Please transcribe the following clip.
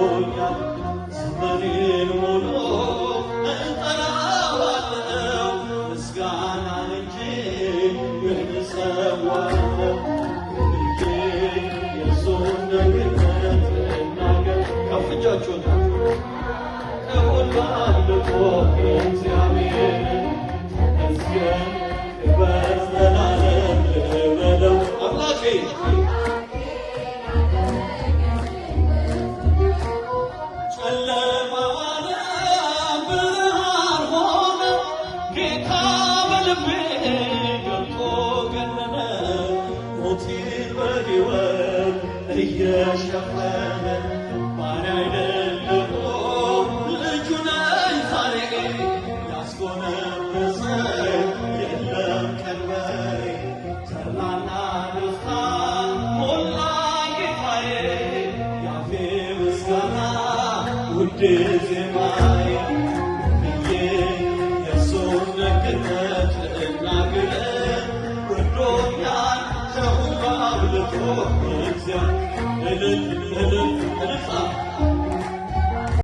ረድቶኛል ዘመኔን ሙሉ እጠራዋለሁ ምስጋናን እንጂ ምን እሰዋለሁ የእርሱን ደግነት እናገር ከፍ እጃችሁን ከሁሉ አምልኮ እግዚአብሔርን ተመስገን ክበር ዘላለም ልበለው አምላኬ ጨለማው ዓለም ብርሃን ሆነ ጌታ በልቤ ገብቶ ገነነ ሞቴን በሕይወት እየሸፈነ ባሪያ አይደለሁም ልጁ ነኝ ዛሬ ያስጎነበሰኝ የለም ቀንበሬ ተድላና ደስታ ሞላ ጌታዬ ያፌ ምስጋና ውድ ዜማዬ ብዬ የእርሱን ደግነት ልናገር ረድቶኛል ከሁሉ አብልጦ እግዚአብሔር እልል እልል እልል